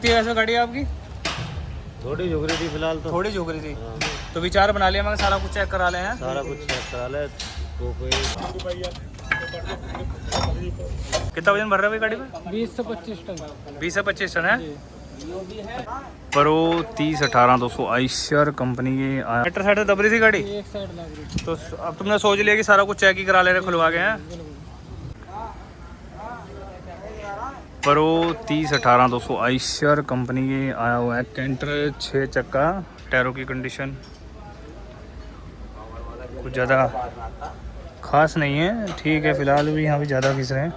कितनी है वैसे गाड़ी आपकी? थोड़ी झुक रही थी फिलहाल तो। थोड़ी झुक रही थी तो विचार बना लिया मैं सारा कुछ चेक करा ले हैं। सारा कुछ चेक करा ले तो कितना वजन भर रहा है भाई गाड़ी में? 20 से 25 टन। 20 से 25 टन है। प्रो 3018 200 आइशर कंपनी की मीटर साइड से दब रही थी गाड़ी। एक साइड लग रही थी। तो अब तुमने सोच लिया कि सारा कुछ चेक ही करा ले रहे, खुलवा के हैं। प्रो 3018 200 आइशर कंपनी की आया हुआ है। कैंटर 6 चक्का, टायरों की कंडीशन कुछ ज़्यादा खास नहीं है, ठीक है। फ़िलहाल भी यहाँ भी ज़्यादा घिस रहे हैं।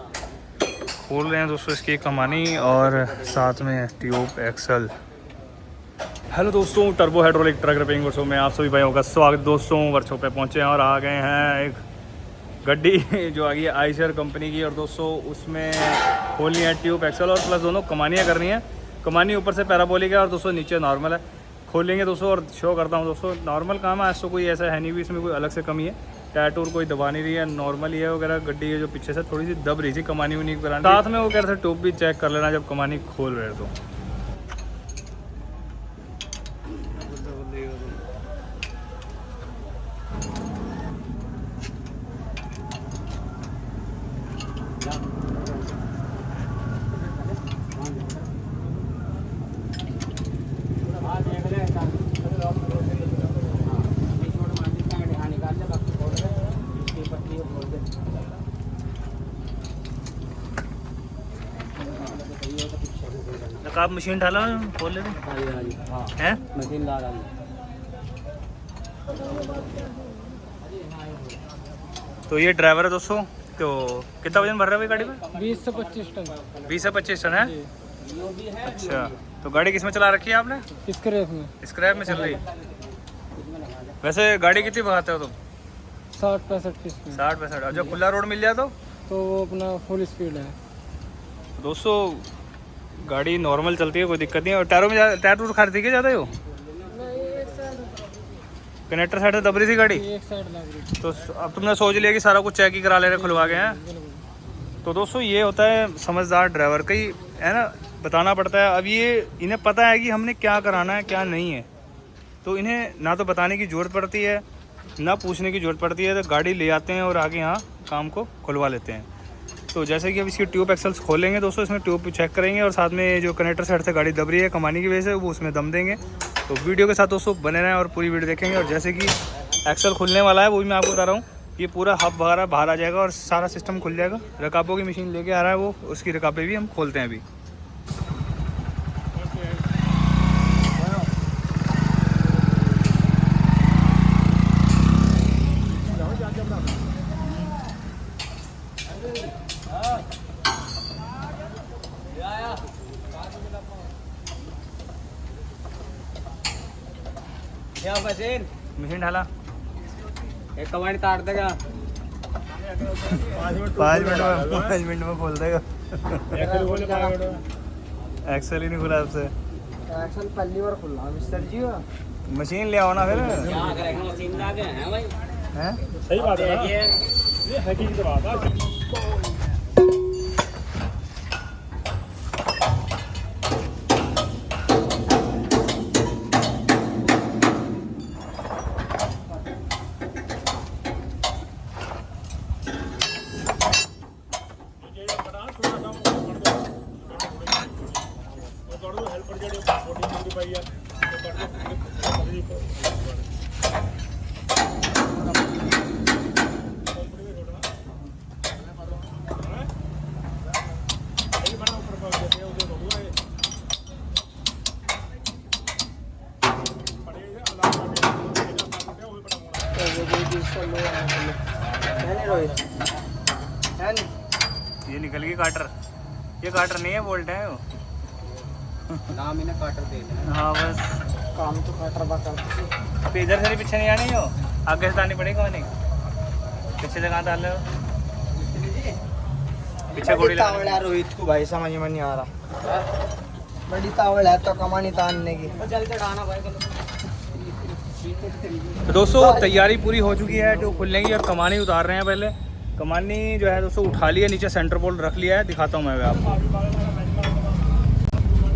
खोल रहे हैं दोस्तों इसकी कमानी और साथ में ट्यूब एक्सल। हेलो दोस्तों, turbo hydraulic truck repairing workshop में आप सभी भाइयों का स्वागत। दोस्तों वर्कशॉप पे पहुँचे हैं और आ गए हैं एक गड्डी जो आ गई है आइशर कंपनी की। और दोस्तों उसमें खोलनी है ट्यूब एक्सल और प्लस दोनों कमानियाँ करनी है। कमानी ऊपर से पैराबोलिक है और दोस्तों नीचे नॉर्मल है। खोल लेंगे दोस्तों और शो करता हूँ दोस्तों। नॉर्मल काम है आज तो कोई ऐसा है नहीं भी इसमें कोई अलग से कमी है। टायर टूर कोई दबा नहीं रही है, नॉर्मल ही है वगैरह। गड्डी है जो पीछे से थोड़ी सी दब रही थी कमानी उनी कराने, साथ में वो कह रहे थे ट्यूब भी चेक कर लेना जब कमानी खोल रहे तो। आप मशीन डाला खोल ले हैं? मशीन ला रहा तो ये ड्राइवर है दोस्तों। तो कितना वजन भर रहा है भाई गाड़ी में? 20 से 25 टन। 20 से 25 टन है। अच्छा, तो गाड़ी किस में चला रखी है आपने? स्क्रैप में। स्क्रैप में चल रही। वैसे गाड़ी कितनी भगाते हो तुम? 60-65 की स्पीड। 60-65। और जब खुला रोड मिल जाए तो वो अपना फुल स्पीड है। दोस्तों गाड़ी नॉर्मल चलती है, कोई दिक्कत नहीं है। और टायरों में टायर टूर खाती है ज़्यादा ही हो? कनेक्टर साइड से दब रही थी गाड़ी। एक साइड लग रही थी। तो अब तुमने सोच लिया कि सारा कुछ चेक ही करा ले रहे, खुलवा के हैं। तो दोस्तों ये होता है समझदार ड्राइवर का ही है ना, बताना पड़ता है। अब ये इन्हें पता है कि हमने क्या कराना है क्या नहीं है, तो इन्हें ना तो बताने की ज़रूरत पड़ती है ना पूछने की ज़रूरत पड़ती है। तो गाड़ी ले आते हैं और आगे यहाँ काम को खुलवा लेते हैं। तो जैसे कि अब इसकी ट्यूब एक्सल्स खोलेंगे दोस्तों, इसमें ट्यूब भी चेक करेंगे और साथ में जो कनेक्टर साइड से गाड़ी दब रही है कमानी की वजह से वो उसमें दम देंगे। तो वीडियो के साथ दोस्तों बने रहें और पूरी वीडियो देखेंगे। और जैसे कि एक्सल खुलने वाला है वो भी मैं आपको बता रहा हूँ। ये पूरा हब वगैरह बाहर आ जाएगा और सारा सिस्टम खुल जाएगा। रकाबों की मशीन लेके आ रहा है वो, उसकी रकाबें भी हम खोलते हैं अभी। मशीन डाला, एक कमानी तार देगा। 5 मिनट में खोल देगा। एक्सल ही नहीं खुला आपसे। एक्सल पहली बार खुला मिस्टर जी। मशीन ले आओ ना फिर। मशीन ला के हैं भाई। हैं? सही बात है, ये हकीकत बात है। ये निकल गई काटर। ये काटर नहीं है, बोल्ट है वो। नाम इन्हें काटर दे देना। हाँ बस काम तो काटर बात तो इधर से पीछे नहीं आनी हो, आगे से लानी पड़ेगी। मैंने पीछे से कहाँ डाल रहे हो? पीछे गोड़ी तावड़ है रोहित को भाई, समझ में नहीं आ रहा। बड़ी तावड़ है तो कमानी तानने की। जल्दी डाना भाई। तो दोस्तों तैयारी पूरी हो चुकी है, जो खुलने की और कमानी उतार रहे हैं। पहले कमानी जो है दोस्तों उठा ली है, नीचे सेंटर बोल्ट रख लिया है, दिखाता हूँ मैं आपको।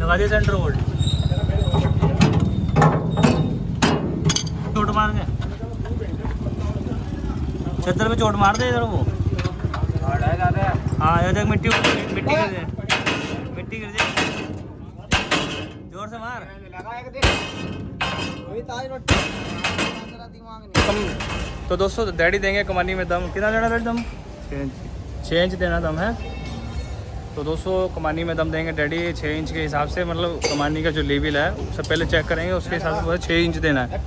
लगा दिया सेंटर बोल्ट, चोट मार के छतर पे चोट मार दे इधर वो। हाँ ये देख मिट्टी गिर जाए, मिट्टी गिर जाए, जोर से मार। तो दोस्तों डैडी देंगे कमानी में दम, कितना देना डैडी दम? 6 इंच देना दम है। तो दोस्तों कमानी में दम देंगे डैडी 6 इंच के हिसाब से, मतलब कमानी का जो लेवल है उससे पहले चेक करेंगे, उसके हिसाब से 6 इंच देना है।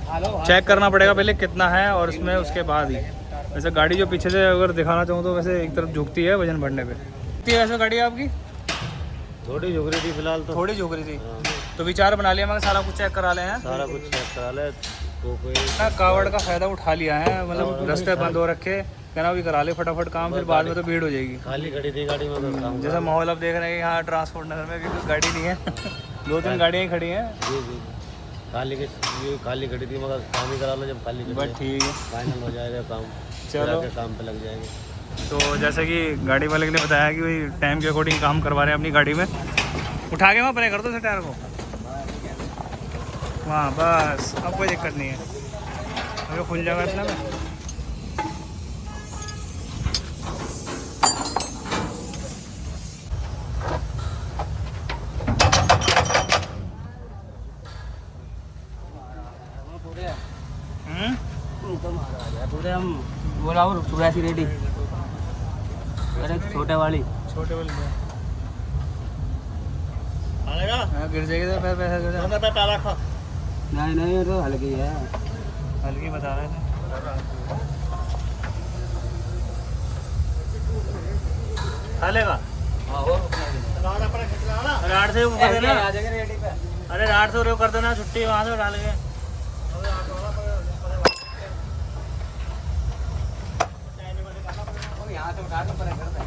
चेक करना पड़ेगा पहले कितना है और उसमें उसके बाद ही। वैसे गाड़ी जो पीछे से अगर दिखाना चाहूँ तो वैसे एक तरफ झुकती है वजन बढ़ने पे। कितनी है वैसे गाड़ी आपकी? थोड़ी झुक रही थी फिलहाल तो, थोड़ी झुक रही थी। तो विचार बना लिया मैं सारा कुछ चेक करा ले हैं, सारा कुछ चेक करा ले तो कोई ना कावड़ का फ़ायदा उठा लिया है, मतलब रास्ते बंद हो रखे, कहना भी करा ले फटाफट काम, फिर बाद में तो भीड़ हो जाएगी। खाली खड़ी थी गाड़ी में तो काम जैसा माहौल अब देख रहे हैं यहाँ ट्रांसपोर्ट नगर में भी कुछ गाड़ी नहीं है 2-3 गाड़ियाँ ही खड़ी हैं। जी जी खाली खड़ी थी, मगर काम ही करा लो जब खाली खड़ी बस ठीक है, फाइनल हो जाएगा काम, चलो काम पे लग जाएंगे। तो जैसे कि गाड़ी वाले ने बताया कि भाई टाइम के अकॉर्डिंग काम करवा रहे हैं अपनी गाड़ी में। उठा के वहाँ परे कर दो इस टायर को वहाँ, बस अब कोई दिक्कत नहीं है, अगर खुल जाएगा इतना में। पूरे हम बोला और पूरा सी रेडी, अरे छोटे वाली हाँ, गिर जाएगी तो पैसा गिर जाएगा। नहीं तो हल्की है, हल्की बता रहे थे। खा लेगा? राड से ऊपर कर देना, अरे राड से कर देना, छुट्टी वहाँ से डाल के। यहाँ से उठा के परे कर दें।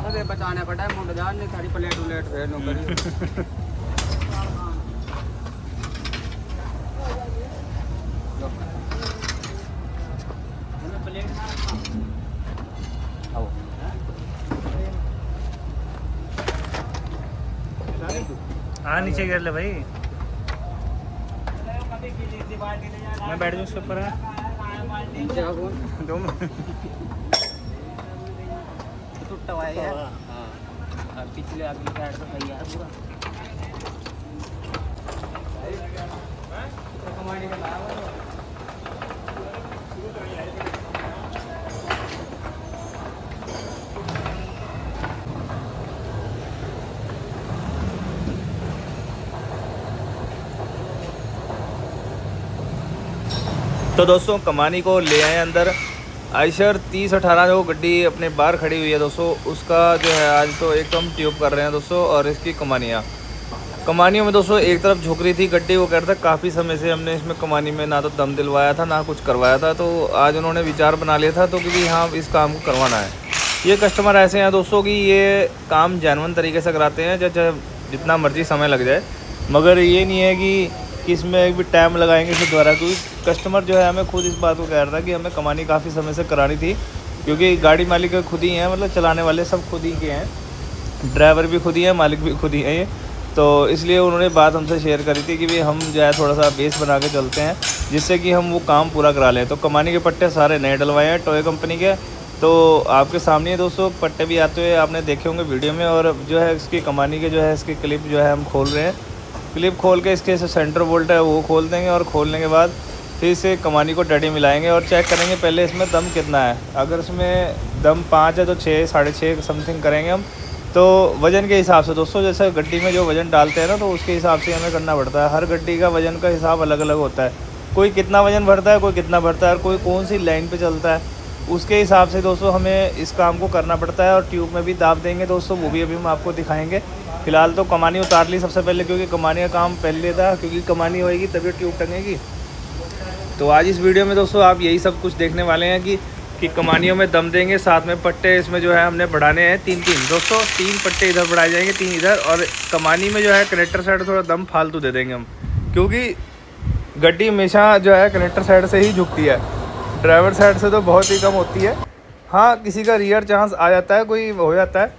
अरे बचाने पड़ा है मुंड जान नहीं सारी प्लेट उलेट फिर नो करी हाँ नीचे गिर ले भाई, मैं बैठ जाऊँ उसके ऊपर है तुम टूटा हुआ है यार। हाँ पिछले अगली साइड तो सही है पूरा। तो दोस्तों कमानी को ले आए अंदर। आयशर 3018 जो गड्डी अपने बाहर खड़ी हुई है दोस्तों, उसका जो है आज तो एक तो हम ट्यूब कर रहे हैं दोस्तों, और इसकी कमानियों में दोस्तों एक तरफ झुक रही थी गड्डी। वो कह रहा था काफ़ी समय से हमने इसमें कमानी में ना तो दम दिलवाया था ना कुछ करवाया था, तो आज उन्होंने विचार बना लिया था तो कि भाई हाँ इस काम को करवाना है। ये कस्टमर ऐसे हैं दोस्तों कि ये काम जेन्युइन तरीके से कराते हैं, चाहे जितना मर्जी समय लग जाए, मगर ये नहीं है कि इसमें भी टाइम लगाएंगे इसके द्वारा। क्योंकि कस्टमर जो है हमें खुद इस बात को कह रहा था कि हमें कमानी काफ़ी समय से करानी थी, क्योंकि गाड़ी मालिक खुद ही हैं, मतलब चलाने वाले सब खुद ही के हैं, ड्राइवर भी खुद ही हैं, मालिक भी खुद ही हैं ये। तो इसलिए उन्होंने बात हमसे शेयर करी थी कि भाई हम जो है थोड़ा सा बेस बना के चलते हैं जिससे कि हम वो काम पूरा करा लें। तो कमानी के पट्टे सारे नए डलवाए हैं टोय कंपनी के, तो आपके सामने दोस्तों पट्टे भी आते हुए आपने देखे होंगे वीडियो में। और जो है इसकी कमानी के जो है इसकी क्लिप जो है हम खोल रहे हैं, क्लिप खोल के इसके सेंटर बोल्ट है वो खोल देंगे, और खोलने के बाद फिर इसे कमानी को डडी मिलाएंगे और चेक करेंगे पहले इसमें दम कितना है। अगर इसमें दम 5 है तो 6 साढ़े 6 समथिंग करेंगे हम। तो वज़न के हिसाब से दोस्तों, जैसे गड्डी में जो वज़न डालते हैं ना, तो उसके हिसाब से हमें करना पड़ता है। हर गड्डी का वज़न का हिसाब अलग अलग होता है, कोई कितना वज़न भरता है, कोई कितना भरता है, और कोई कौन सी लाइन पे चलता है, उसके हिसाब से दोस्तों हमें इस काम को करना पड़ता है। और ट्यूब में भी दाब देंगे दोस्तों, वो भी अभी हम आपको दिखाएंगे। फिलहाल तो कमानी उतार ली सबसे पहले, क्योंकि कमानी का काम पहले था, क्योंकि कमानी होएगी तभी ट्यूब टंगेगी। तो आज इस वीडियो में दोस्तों आप यही सब कुछ देखने वाले हैं कि कमानियों में दम देंगे, साथ में पट्टे इसमें जो है हमने बढ़ाने हैं 3 दोस्तों, 3 पट्टे इधर बढ़ाए जाएंगे, 3 इधर। और कमानी में जो है कनेक्टर साइड थोड़ा दम फालतू दे देंगे हम, क्योंकि गड्डी हमेशा जो है कनेक्टर साइड से ही झुकती है। ड्राइवर साइड से तो बहुत ही कम होती है। हाँ, किसी का रियर चांस आ जाता है, कोई हो जाता है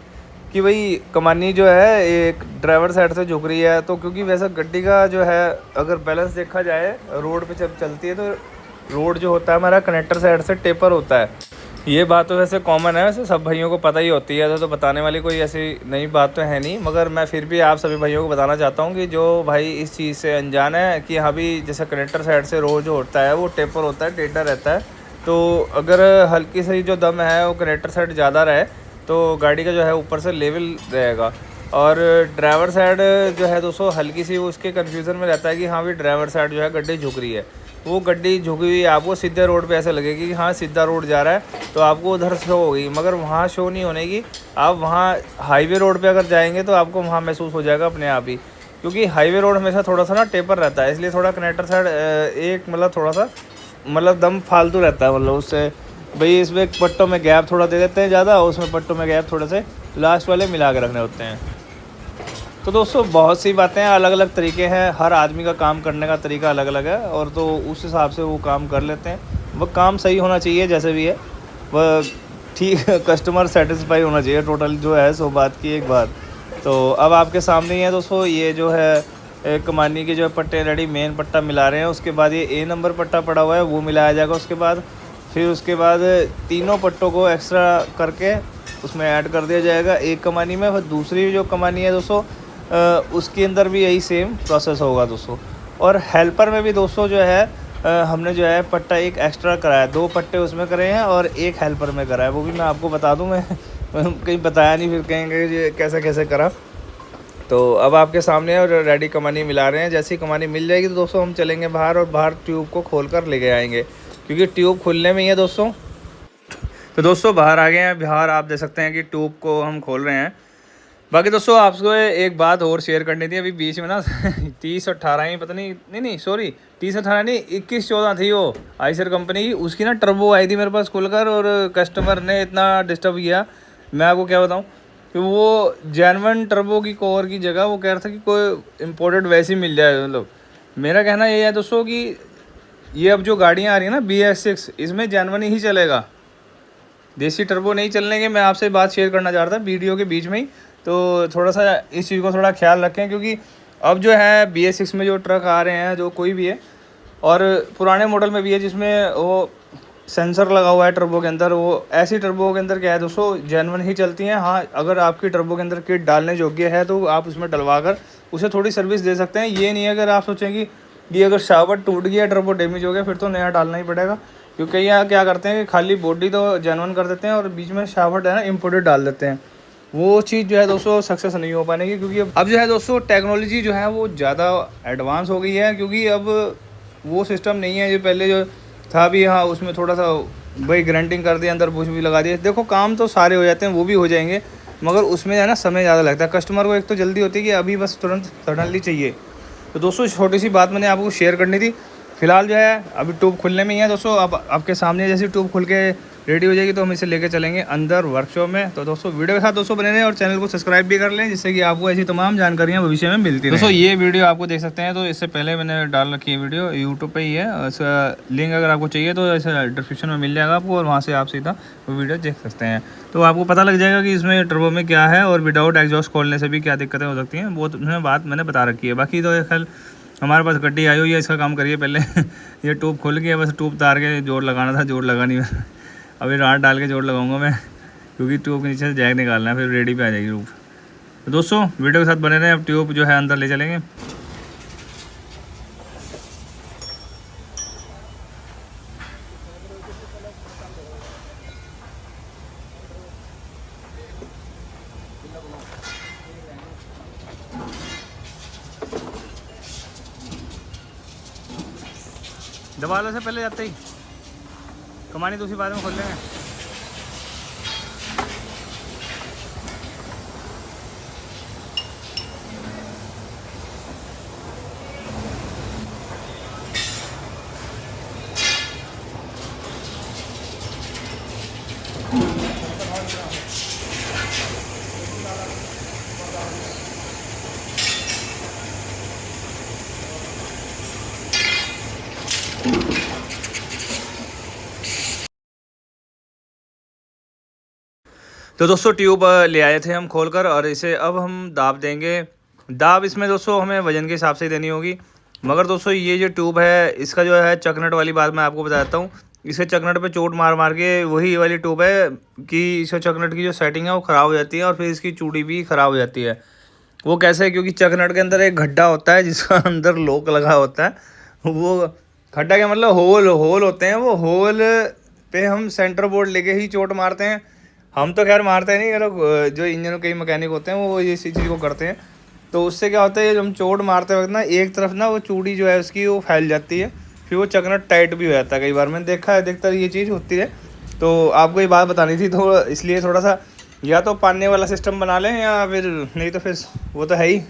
कि भाई कमानी जो है एक ड्राइवर साइड से झुक रही है, तो क्योंकि वैसा गड्डी का जो है अगर बैलेंस देखा जाए रोड पे जब चलती है तो रोड जो होता है हमारा कनेक्टर साइड से टेपर होता है। ये बात तो वैसे कॉमन है, वैसे सब भाइयों को पता ही होती है, तो बताने वाली कोई ऐसी नई बात तो है नहीं, मगर मैं फिर भी आप सभी भाइयों को बताना चाहता हूँ कि जो भाई इस चीज़ से अनजान है कि हाँ भी जैसे कनेक्टर साइड से रोड जो होता है वो टेपर होता है, टेढ़ा रहता है, तो अगर हल्की सी जो दम है वो कनेक्टर साइड ज़्यादा रहे तो गाड़ी का जो है ऊपर से लेवल रहेगा। और ड्राइवर साइड जो है दोस्तों हल्की सी उसके कन्फ्यूज़न में रहता है कि हाँ भी ड्राइवर साइड जो है गड्डी झुक रही है, वो गड्डी झुकी हुई आपको सीधे रोड पे ऐसे लगेगी कि हाँ सीधा रोड जा रहा है, तो आपको उधर शो होगी, मगर वहाँ शो नहीं होने की। आप वहाँ हाईवे रोड पे अगर जाएंगे तो आपको वहाँ महसूस हो जाएगा अपने आप ही, क्योंकि हाईवे रोड हमेशा थोड़ा सा ना टेपर रहता है, इसलिए थोड़ा कनेक्टर साइड एक मतलब थोड़ा सा मतलब दम फालतू रहता है, मतलब उससे भाई इसमें पट्टों में गैप थोड़ा दे देते हैं ज़्यादा, उसमें पट्टों में गैप थोड़े से लास्ट वाले मिला के रखने होते हैं। तो दोस्तों बहुत सी बातें हैं, अलग अलग तरीके हैं, हर आदमी का काम करने का तरीका अलग अलग है, और तो उस हिसाब से वो काम कर लेते हैं। वह काम सही होना चाहिए जैसे भी है, वह ठीक कस्टमर सेटिस्फाई होना चाहिए, टोटल जो है सो बात की एक बात। तो अब आपके सामने ही है दोस्तों, ये जो है कमानी के जो पट्टे रेडी मेन पट्टा मिला रहे हैं, उसके बाद ये ए नंबर पट्टा पड़ा हुआ है वो मिलाया जाएगा, उसके बाद फिर उसके बाद तीनों पट्टों को एक्स्ट्रा करके उसमें ऐड कर दिया जाएगा एक कमानी में। फिर दूसरी जो कमानी है दोस्तों उसके अंदर भी यही सेम प्रोसेस होगा दोस्तों। और हेल्पर में भी दोस्तों जो है हमने जो है पट्टा एक एक्स्ट्रा कराया, 2 पट्टे उसमें करे हैं और एक हेल्पर में करा है, वो भी मैं आपको बता दूं, मैं कहीं बताया नहीं फिर कहेंगे ये कैसे कैसे करा। तो अब आपके सामने और रेडी कमानी मिला रहे हैं, जैसी कमानी मिल जाएगी तो दोस्तों हम चलेंगे बाहर और बाहर ट्यूब को खोल कर ले आएंगे, क्योंकि ट्यूब खुलने में ही है दोस्तों। तो दोस्तों बाहर आ गए हैं, बाहर आप देख सकते हैं कि ट्यूब को हम खोल रहे हैं। बाकी दोस्तों आपको एक बात और शेयर करनी थी, अभी बीच में ना 30-18 ही पता नहीं सॉरी 30-18 नहीं 21-14 थी वो आइसर कंपनी की, उसकी ना टर्बो आई थी मेरे पास खुलकर, और कस्टमर ने इतना डिस्टर्ब किया, मैं आपको क्या बताऊं कि वो जेन्युइन टर्बो की कोर की जगह वो कह रहा था कि कोई इम्पोर्टेड वैसी मिल जाए। मतलब मेरा कहना ये है दोस्तों कि ये अब जो गाड़ियाँ आ रही हैं ना BS6 इसमें जेन्युइन ही चलेगा, देसी टर्बो नहीं चलने के। मैं आपसे बात शेयर करना चाह रहा था वीडियो के बीच में ही, तो थोड़ा सा इस चीज़ को थोड़ा ख्याल रखें, क्योंकि अब जो है BS6 में जो ट्रक आ रहे हैं जो कोई भी है, और पुराने मॉडल में भी है जिसमें वो सेंसर लगा हुआ है टर्बो के अंदर, वो ऐसी टर्बो के अंदर क्या है दोस्तों जेन्युइन ही चलती हैं। हाँ अगर आपकी टर्बो के अंदर किट डालने योग्य है तो आप उसमें डलवा कर उसे थोड़ी सर्विस दे सकते हैं। ये नहीं है अगर आप सोचें कि अगर शावर टूट गया टर्बो डैमेज हो गया फिर तो नया डालना ही पड़ेगा, क्योंकि यहाँ क्या करते हैं कि खाली बॉडी तो जेन्युइन कर देते हैं और बीच में शावर है ना इम्पोर्टेड डाल देते हैं। वो चीज़ जो है दोस्तों सक्सेस नहीं हो पाएगी, क्योंकि अब जो है दोस्तों टेक्नोलॉजी जो है वो ज़्यादा एडवांस हो गई है, क्योंकि अब वो सिस्टम नहीं है जो पहले जो था भी। हाँ उसमें थोड़ा सा भाई ग्राइंडिंग कर दिया, अंदर बुश भी लगा दिया, देखो काम तो सारे हो जाते हैं, वो भी हो जाएंगे, मगर उसमें है ना समय ज़्यादा लगता है। कस्टमर को एक तो जल्दी होती है कि अभी बस तुरंत सडनली चाहिए। तो दोस्तों छोटी सी बात मैंने आपको शेयर करनी थी। फिलहाल जो है अभी ट्यूब खुलने में ही है दोस्तों, अब आपके सामने जैसे ट्यूब खुल के रेडी हो जाएगी तो हम इसे लेके चलेंगे अंदर वर्कशॉप में। तो दोस्तों वीडियो के साथ दोस्तों बने रहें और चैनल को सब्सक्राइब भी कर लें, जिससे कि आपको ऐसी तमाम जानकारियाँ भविष्य में मिलती हैं। दोस्तों ये वीडियो आपको देख सकते हैं, तो इससे पहले मैंने डाल रखी है वीडियो, यूट्यूब पे ही है, इसका लिंक अगर आपको चाहिए तो ऐसे डिस्क्रिप्शन में मिल जाएगा आपको, और वहाँ से आप सीधा वो वीडियो देख सकते हैं। तो आपको पता लग जाएगा कि इसमें टर्बो में क्या है और विदाउट एग्जॉस्ट खोलने से भी क्या दिक्कतें हो सकती हैं, वो उसमें बात मैंने बता रखी है। बाकी तो खैर हमारे पास गड्डी आई हुई है, इसका काम करिए पहले ये ट्यूब खुल गया, बस ट्यूब तार के जोड़ लगाना था, जोड़ लगा नहीं अभी रात डाल के जोड़ लगाऊंगा मैं, क्योंकि ट्यूब के नीचे से जैक निकालना है, फिर रेडी पे आ जाएगी ट्यूब। तो दोस्तों वीडियो के साथ बने रहें, अब ट्यूब जो है अंदर ले चलेंगे। दबाने से पहले जाते ही कमानी दूसरी बाद में खोल लेंगे। तो दोस्तों ट्यूब ले आए थे हम खोलकर और इसे अब हम दाब देंगे। दाब इसमें दोस्तों हमें वजन के हिसाब से ही देनी होगी। मगर दोस्तों ये जो ट्यूब है इसका जो है चकनट वाली बात मैं आपको बताता हूँ। इसे चकनट पे चोट मार मार के वही वाली ट्यूब है कि इसका चकनट की जो सेटिंग है वो ख़राब हो जाती है और फिर इसकी चूड़ी भी ख़राब हो जाती है। वो कैसे है, क्योंकि चकनट के अंदर एक गड्ढा होता है जिसका अंदर लॉक लगा होता है। वो गड्ढा क्या मतलब होल होते हैं, वो होल पे हम सेंटर बोर्ड लेके ही चोट मारते हैं। हम तो खैर मारते नहीं, लोग जो इंजन कई मैकेनिक होते हैं वो इसी चीज़ को करते हैं। तो उससे क्या होता है, जब हम चोट मारते वक्त ना एक तरफ ना वो चूड़ी जो है उसकी वो फैल जाती है, फिर वो चकनट टाइट भी हो जाता है। कई बार मैंने देखा है, देखता ये चीज़ होती है। तो आपको ये बात बतानी थी, तो इसलिए थोड़ा सा या तो पाने वाला सिस्टम बना लें या फिर नहीं तो फिर वो तो है ही,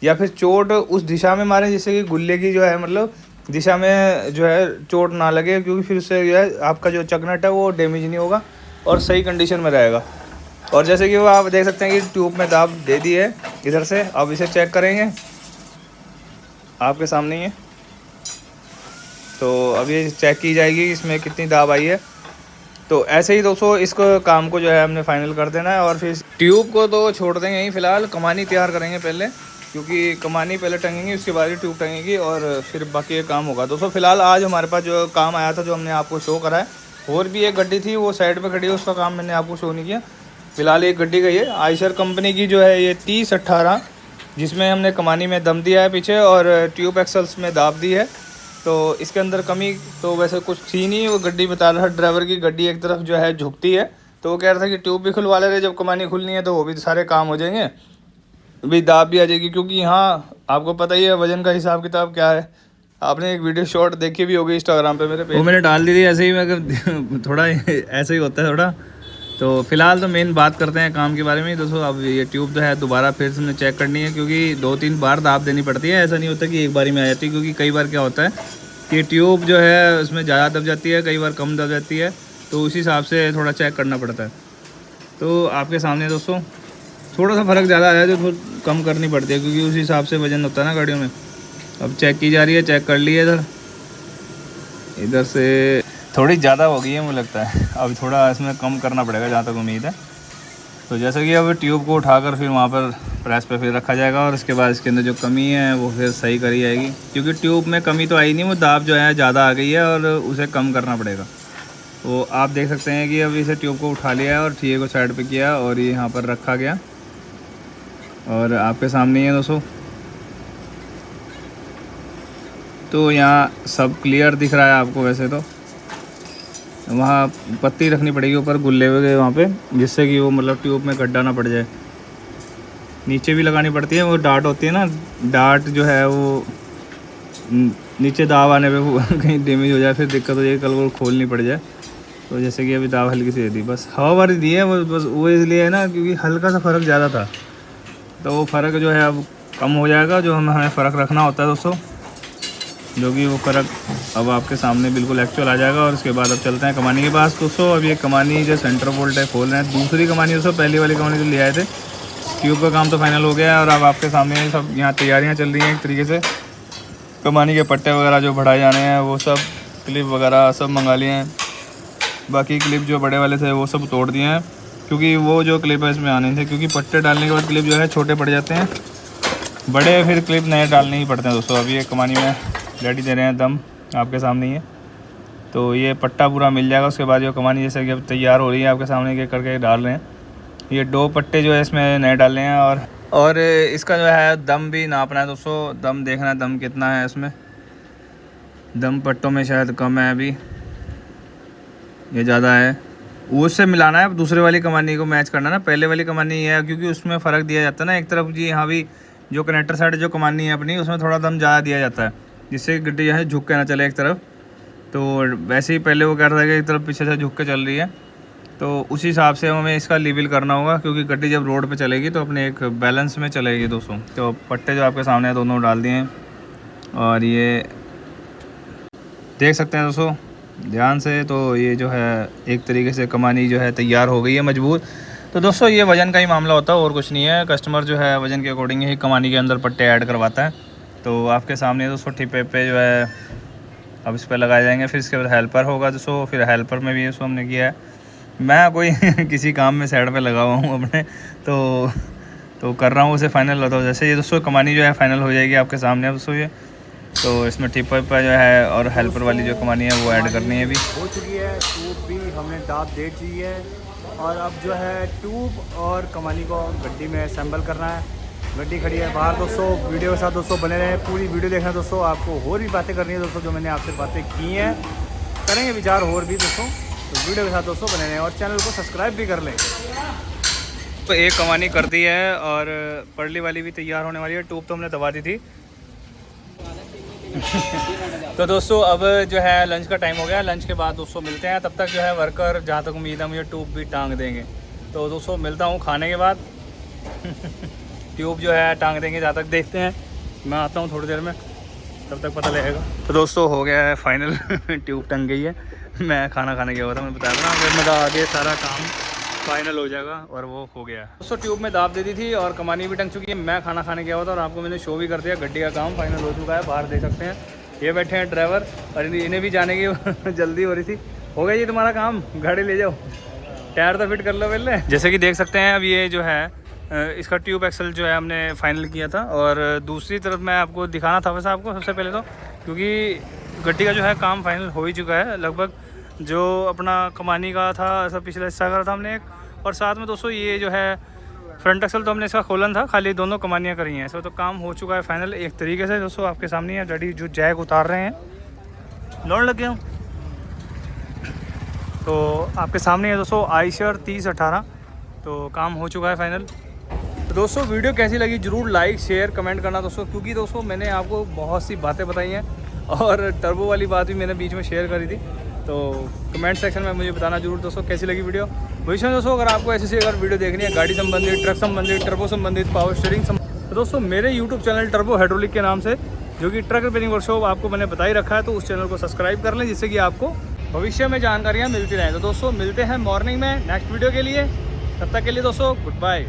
या फिर चोट उस दिशा में मारें जिससे कि गुल्ले की जो है मतलब दिशा में जो है चोट ना लगे, क्योंकि फिर उससे जो है आपका जो चकनट है वो डैमेज नहीं होगा और सही कंडीशन में रहेगा। और जैसे कि वो आप देख सकते हैं कि ट्यूब में दाब दे दी है इधर से। अब इसे चेक करेंगे, आपके सामने ही है। तो अब ये चेक की जाएगी इसमें कितनी दाब आई है। तो ऐसे ही दोस्तों इसको काम को जो है हमने फाइनल कर देना है और फिर ट्यूब को तो छोड़ देंगे यहीं फ़िलहाल, कमानी तैयार करेंगे पहले, क्योंकि कमानी पहले टंगेंगी उसके बाद ही ट्यूब टंगेगी और फिर बाकी ये काम होगा। दोस्तों फ़िलहाल आज हमारे पास जो काम आया था जो हमने आपको शो करा है, और भी एक गड्डी थी वो साइड पे खड़ी है, उसका काम मैंने आपको शो नहीं किया। फ़िलहाल एक गड्डी गई है आइशर कंपनी की जो है ये 3018, जिसमें हमने कमानी में दम दिया है पीछे और ट्यूब एक्सल्स में दाब दी है। तो इसके अंदर कमी तो वैसे कुछ थी नहीं। वो गड्डी बता रहा था ड्राइवर की गड्डी एक तरफ जो है झुकती है, तो वो कह रहा था कि ट्यूब भी खुलवा ले रहे, जब कमानी खुलनी है तो वो भी सारे काम हो जाएंगे, भी दाब भी आ जाएगी। क्योंकि यहाँ आपको पता ही है वजन का हिसाब किताब क्या है। आपने एक वीडियो शॉर्ट देखी भी होगी इंस्टाग्राम पे मेरे पे, वो मैंने डाल दी थी ऐसे ही, मैं थोड़ा ऐसे ही होता है थोड़ा। तो फिलहाल तो मेन बात करते हैं काम के बारे में दोस्तों। अब ये ट्यूब जो है दोबारा फिर से हमने चेक करनी है, क्योंकि 2-3 बार दाब देनी पड़ती है। ऐसा नहीं होता कि एक बारी में आ जाती है, क्योंकि कई बार क्या होता है कि ट्यूब जो है उसमें ज़्यादा दब जाती है, कई बार कम दब जाती है, तो उसी हिसाब से थोड़ा चेक करना पड़ता है। तो आपके सामने दोस्तों थोड़ा सा फ़र्क ज़्यादा आया तो थोड़ा कम करनी पड़ती है, क्योंकि उसी हिसाब से वज़न होता है ना गाड़ियों में। अब चेक की जा रही है, चेक कर ली है इधर से थोड़ी ज़्यादा हो गई है मुझे लगता है। अब थोड़ा इसमें कम करना पड़ेगा जहाँ तक उम्मीद है। तो जैसे कि अब ट्यूब को उठाकर फिर वहाँ पर प्रेस पे फिर रखा जाएगा और उसके बाद इसके अंदर जो कमी है वो फिर सही करी जाएगी, क्योंकि ट्यूब में कमी तो आई नहीं, वो दाब जो है ज़्यादा आ गई है और उसे कम करना पड़ेगा। तो आप देख सकते हैं कि अब इसे ट्यूब को उठा लिया है और ठीक को साइड पे किया और ये यहाँ पर रखा गया और आपके सामने ही है दोस्तों। तो यहाँ सब क्लियर दिख रहा है आपको। वैसे तो वहाँ पत्ती रखनी पड़ेगी ऊपर गुल्ले हुए वहाँ पे, जिससे कि वो मतलब ट्यूब में गड्ढा ना पड़ जाए। नीचे भी लगानी पड़ती है, वो डार्ट होती है ना, डार्ट जो है वो नीचे दाब आने पे वो कहीं डैमेज हो जाए फिर दिक्कत हो जाएगी, कल वो खोलनी पड़ जाए। तो जैसे कि अभी दाब हल्की सी दे दी, बस हवा भरी दी है वो, बस वो इसलिए है ना क्योंकि हल्का सा फ़र्क ज़्यादा था। तो वो फ़र्क जो है अब कम हो जाएगा, जो हमें फ़र्क रखना होता है दोस्तों, जो कि वो फ़र्क अब आपके सामने बिल्कुल एक्चुअल आ जाएगा। और उसके बाद अब चलते हैं कमानी के पास दोस्तों। अब ये कमानी जो सेंटर बोल्ट है खोल रहे हैं, दूसरी कमानी दोस्तों, पहली वाली कमानी जो ले आए थे, ट्यूब का काम तो फाइनल हो गया है और अब आपके सामने सब यहाँ तैयारियाँ चल रही हैं एक तरीके से। कमानी के पट्टे वगैरह जो बढ़ाए जाने हैं वो सब, क्लिप वगैरह सब मंगा लिए हैं। बाकी क्लिप जो बड़े वाले थे वो सब तोड़ दिए हैं, क्योंकि वो जो क्लिप है इसमें आने थे, क्योंकि पट्टे डालने के बाद क्लिप जो है छोटे पड़ जाते हैं, बड़े फिर क्लिप नए डालने ही पड़ते हैं दोस्तों। अभी ये कमानी में रेडी दे रहे हैं दम, आपके सामने ही है। तो ये पट्टा पूरा मिल जाएगा, उसके बाद जो कमानी जैसे कि अब तैयार हो रही है आपके सामने के करके डाल रहे हैं। ये 2 पट्टे जो है इसमें नए डाले हैं और इसका जो है दम भी नापना है दोस्तों। दम देखना है दम कितना है इसमें। दम पट्टों में शायद कम है, अभी ये ज़्यादा है, उससे मिलाना है। दूसरे वाली कमानी को मैच करना ना, पहले वाली कमानी है क्योंकि उसमें फ़र्क दिया जाता है ना एक तरफ जी। यहाँ भी जो कनेक्टर साइड जो कमानी है अपनी, उसमें थोड़ा दम ज़्यादा दिया जाता है, जिससे गड्डी जो है झुक के ना चले एक तरफ। तो वैसे ही पहले वो कह रहा था कि एक तरफ पीछे से झुक के चल रही है, तो उसी हिसाब से हमें इसका लेवल करना होगा, क्योंकि गड्डी जब रोड पे चलेगी तो अपने एक बैलेंस में चलेगी दोस्तों। तो पट्टे जो आपके सामने हैं दोनों डाल दिए हैं और ये देख सकते हैं दोस्तों ध्यान से। तो ये जो है एक तरीके से कमानी जो है तैयार हो गई है मजबूत। तो दोस्तों ये वज़न का ही मामला होता है और कुछ नहीं है। कस्टमर जो है वज़न के अकॉर्डिंग ही कमानी के अंदर पट्टे ऐड करवाता है। तो आपके सामने दोस्तों टिपे पे जो है अब इस पर लगाए जाएंगे, फिर इसके बाद हेल्पर होगा दोस्तों, फिर हेल्पर में भी इसको हमने किया है। मैं कोई किसी काम में साइड पे लगा हुआ हूँ अपने, तो कर रहा हूँ उसे फाइनल होता हूँ। जैसे ये दोस्तों कमानी जो है फाइनल हो जाएगी आपके सामने दोस्तों ये, तो इसमें टिप पर जो है और हेल्पर वाली जो कमानी है वो ऐड करनी है अभी। हो चुकी है ट्यूब भी हमने दाब दे दी है, और अब जो है ट्यूब और कमानी को गड्डी में असेंबल करना है। गड्डी खड़ी है बाहर दोस्तों। वीडियो के साथ दोस्तों बने रहें, पूरी वीडियो देखना दोस्तों। आपको और भी बातें करनी है दोस्तों, जो मैंने आपसे बातें की हैं, करेंगे विचार और भी दोस्तों। तो वीडियो के साथ दोस्तों बने रहें और चैनल को सब्सक्राइब भी कर लें। तो एक कमानी कर दी है और परली वाली भी तैयार होने वाली है। ट्यूब तो हमने दबा दी थी। तो दोस्तों अब जो है लंच का टाइम हो गया। लंच के बाद दोस्तों मिलते हैं। तब तक जो है वर्कर, जहाँ तक उम्मीद है मुझे, ट्यूब भी टांग देंगे। तो दोस्तों मिलता हूँ खाने के बाद। ट्यूब जो है टांग देंगे, जहाँ तक देखते हैं। मैं आता हूँ थोड़ी देर में, तब तक पता लगेगा। तो दोस्तों हो गया है फाइनल। ट्यूब टंग गई है। मैं खाना खाने गया हुआ था, मैंने बताया ना, फिर मेरा आगे सारा काम फाइनल हो जाएगा, और वो हो गया। दोस्तों ट्यूब में दाब दे दी थी और कमानी भी टंग चुकी है। मैं खाना खाने गया हुआ था और आपको मैंने शो भी कर दिया। गड्डी का काम फाइनल हो चुका है। बाहर देख सकते हैं ये बैठे हैं ड्राइवर, और इन्हें भी जाने की जल्दी हो रही थी। हो गया जी तुम्हारा काम, गाड़ी ले जाओ, टायर तो फिट कर लो पहले। जैसे कि देख सकते हैं अब ये जो है इसका ट्यूब एक्सल जो है हमने फाइनल किया था। और दूसरी तरफ मैं आपको दिखाना था वैसे आपको सबसे पहले तो, क्योंकि गड्डी का जो है काम फाइनल हो ही चुका है लगभग। जो अपना कमानी का था ऐसा पिछला हिस्सा करा था हमने एक, और साथ में दोस्तों ये जो है फ्रंट एक्सल तो हमने इसका खोलन था, खाली दोनों कमानियाँ करी हैं। ऐसा तो काम हो चुका है फाइनल एक तरीके से दोस्तों। आपके सामने है गाड़ी जो जैक उतार रहे हैं, लौट लग गया हूँ। तो आपके सामने है दोस्तों आयशर 3018। तो काम हो चुका है फाइनल। तो दोस्तों वीडियो कैसी लगी ज़रूर लाइक शेयर कमेंट करना दोस्तों, क्योंकि दोस्तों मैंने आपको बहुत सी बातें बताई हैं, और टर्बो वाली बात भी मैंने बीच में शेयर करी थी। तो कमेंट सेक्शन में मुझे बताना जरूर दोस्तों कैसी लगी वीडियो। भविष्य में दोस्तों अगर आपको ऐसी अगर वीडियो देखनी है गाड़ी संबंधित, ट्रक संबंधित, टर्बो संबंधित, पावर स्टीयरिंग संबंधित, तो दोस्तों मेरे यूट्यूब चैनल टर्बो हाइड्रोलिक के नाम से, जो कि ट्रक रिपेयरिंग वर्कशॉप आपको मैंने बता ही रखा है, तो उस चैनल को सब्सक्राइब कर लें, जिससे कि आपको भविष्य में जानकारियाँ मिलती रहें। तो दोस्तों मिलते हैं मॉर्निंग में नेक्स्ट वीडियो के लिए। तब तक के लिए दोस्तों गुड बाय।